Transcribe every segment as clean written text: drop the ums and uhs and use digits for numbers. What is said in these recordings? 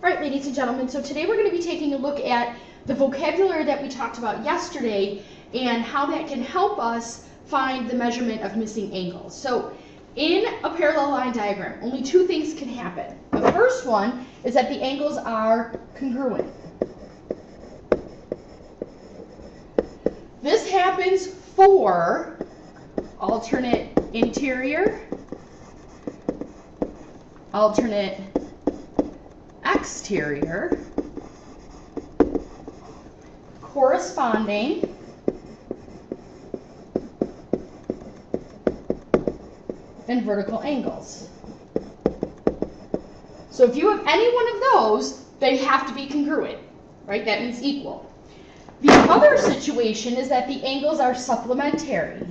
All right, ladies and gentlemen, so today we're going to be taking a look at the vocabulary that we talked about yesterday and how that can help us find the measurement of missing angles. So in a parallel line diagram, only two things can happen. The first one is that the angles are congruent. This happens for alternate interior, alternate exterior, corresponding and vertical angles. So if you have any one of those, they have to be congruent, right? That means equal. The other situation is that the angles are supplementary.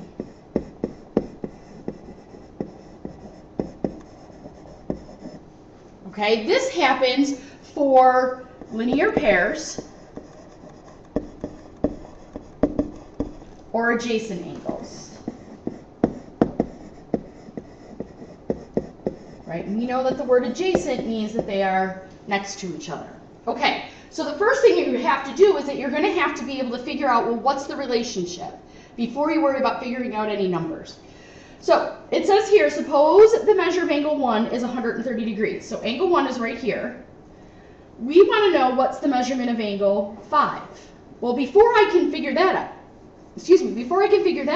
Okay, this happens for linear pairs or adjacent angles. Right, and we know that the word adjacent means that they are next to each other. Okay, so the first thing you have to do is that you're going to have to be able to figure out, well, what's the relationship before you worry about figuring out any numbers. So it says here, suppose the measure of angle 1 is 130 degrees. So angle 1 is right here. We want to know what's the measurement of angle 5. Well, before I can figure that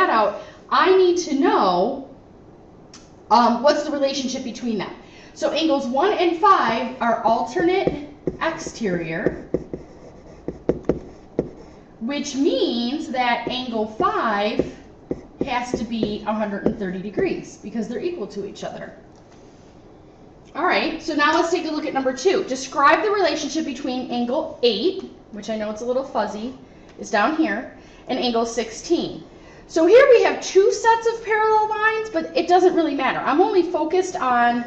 out, I need to know what's the relationship between them. So angles 1 and 5 are alternate exterior, which means that angle 5 has to be 130 degrees because they're equal to each other. All right, so now let's take a look at number 2. Describe the relationship between angle 8, which I know it's a little fuzzy, is down here, and angle 16. So here we have two sets of parallel lines, but it doesn't really matter. I'm only focused on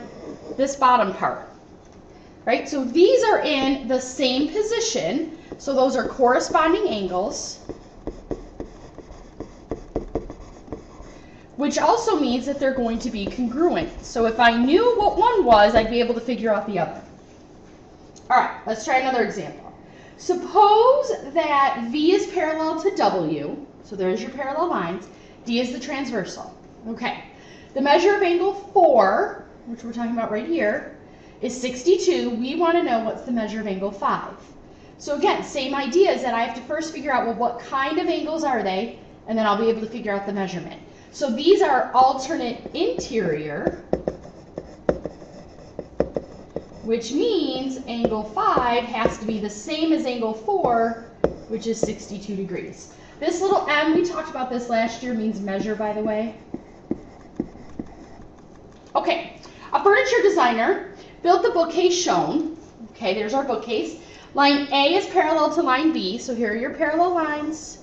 this bottom part, right? So these are in the same position, so those are corresponding angles, which also means that they're going to be congruent. So if I knew what one was, I'd be able to figure out the other. All right, let's try another example. Suppose that V is parallel to W, so there's your parallel lines. D is the transversal. Okay, the measure of angle 4, which we're talking about right here, is 62. We want to know what's the measure of angle 5. So again, same idea is that I have to first figure out, well, what kind of angles are they, and then I'll be able to figure out the measurement. So these are alternate interior, which means angle 5 has to be the same as angle 4, which is 62 degrees. This little m, we talked about this last year, means measure, by the way. Okay, a furniture designer built the bookcase shown. Okay, there's our bookcase. Line A is parallel to line B, so here are your parallel lines.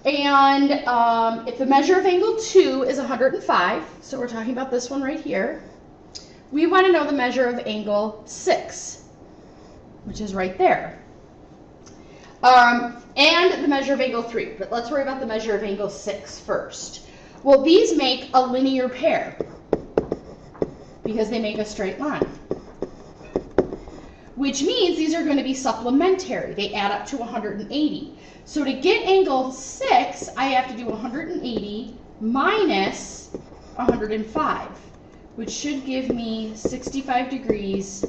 And if the measure of angle 2 is 105, so we're talking about this one right here, we want to know the measure of angle 6, which is right there. And the measure of angle 3, but let's worry about the measure of angle 6 first. Well, these make a linear pair because they make a straight line, which means these are going to be supplementary. They add up to 180. So to get angle 6, I have to do 180 minus 105, which should give me 65 degrees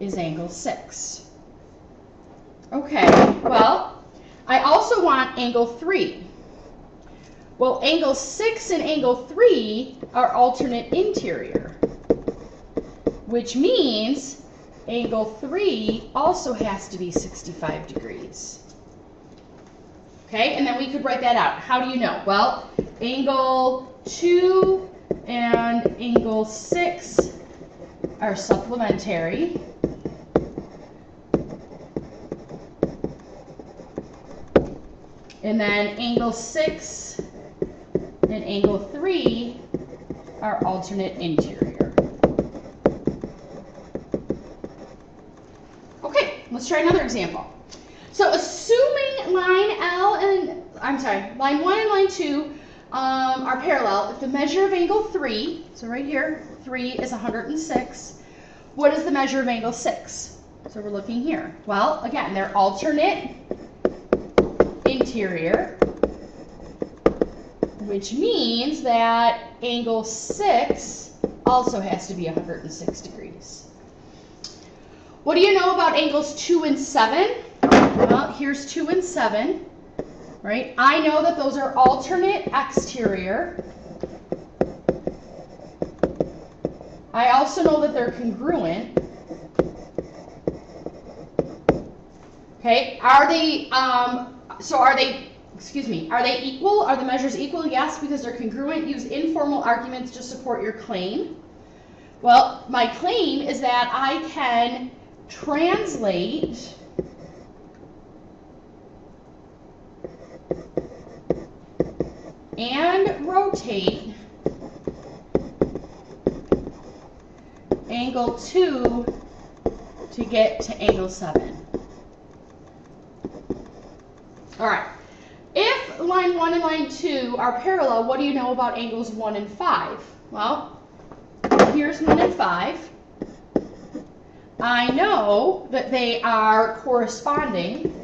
is angle 6. Okay, well, I also want angle 3. Well, angle 6 and angle 3 are alternate interior, which means angle 3 also has to be 65 degrees. Okay, and then we could write that out. How do you know? Well, angle 2 and angle 6 are supplementary. And then angle 6 and angle 3 are alternate interior. Okay, let's try another example. So assuming line line 1 and line 2 are parallel, if the measure of angle 3, so right here, 3 is 106, what is the measure of angle 6? So we're looking here. Well, again, they're alternate interior, which means that angle 6 also has to be 106 degrees. What do you know about angles 2 and 7? Well, here's 2 and 7, right? I know that those are alternate exterior. I also know that they're congruent. Okay, are they equal? Are the measures equal? Yes, because they're congruent. Use informal arguments to support your claim. Well, my claim is that I can translate and rotate angle 2 to get to angle 7. All right. If line 1 and line 2 are parallel, what do you know about angles 1 and 5? Well, here's 1 and 5. I know that they are corresponding.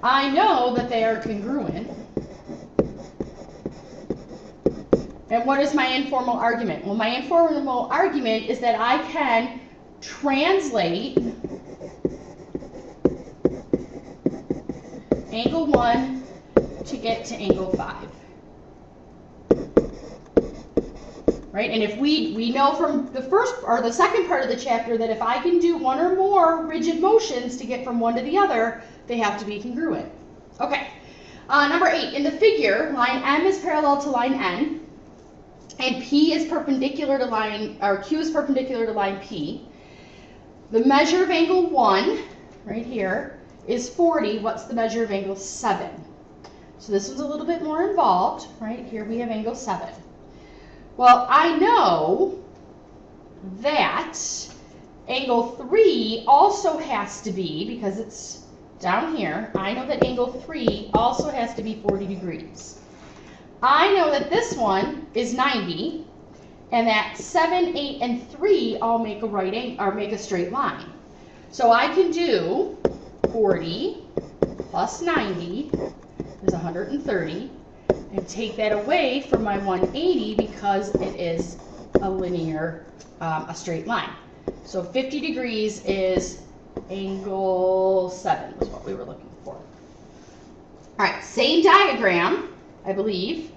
I know that they are congruent. And what is my informal argument? Well, my informal argument is that I can translate angle 1 to get to angle 5. Right? And if we know from the first or the second part of the chapter that if I can do one or more rigid motions to get from one to the other, they have to be congruent. Okay. Number 8, in the figure, line M is parallel to line N, and P is perpendicular to line, or Q is perpendicular to line P. The measure of angle 1, right here, is 40. What's the measure of angle 7? So this one's a little bit more involved, right? Here we have angle 7. Well, I know that angle 3 also has to be, because it's down here, I know that angle 3 also has to be 40 degrees. I know that this one is 90, and that 7, 8, and 3 all make a right angle, or make a straight line. So I can do 40 plus 90 is 130, and take that away from my 180 because it is a linear, a straight line. So 50 degrees is angle 7 was what we were looking for. All right, same diagram, I believe.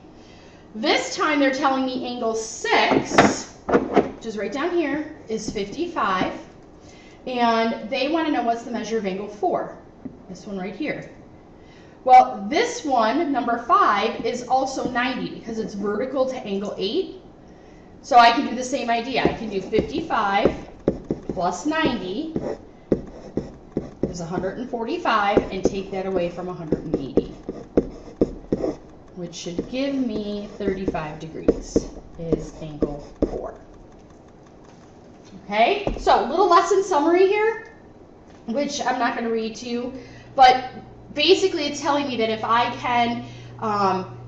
This time they're telling me angle 6, which is right down here, is 55. And they want to know what's the measure of angle 4. This one right here. Well, this one, number 5, is also 90 because it's vertical to angle 8. So I can do the same idea. I can do 55 plus 90 is 145 and take that away from 180, which should give me 35 degrees is angle 4. Okay, so little lesson summary here, which I'm not going to read to you, but basically it's telling me that if I can,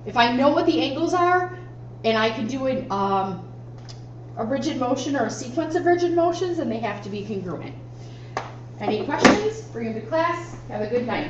if I know what the angles are, and I can do a rigid motion or a sequence of rigid motions, and they have to be congruent. Any questions? Bring them to class. Have a good night.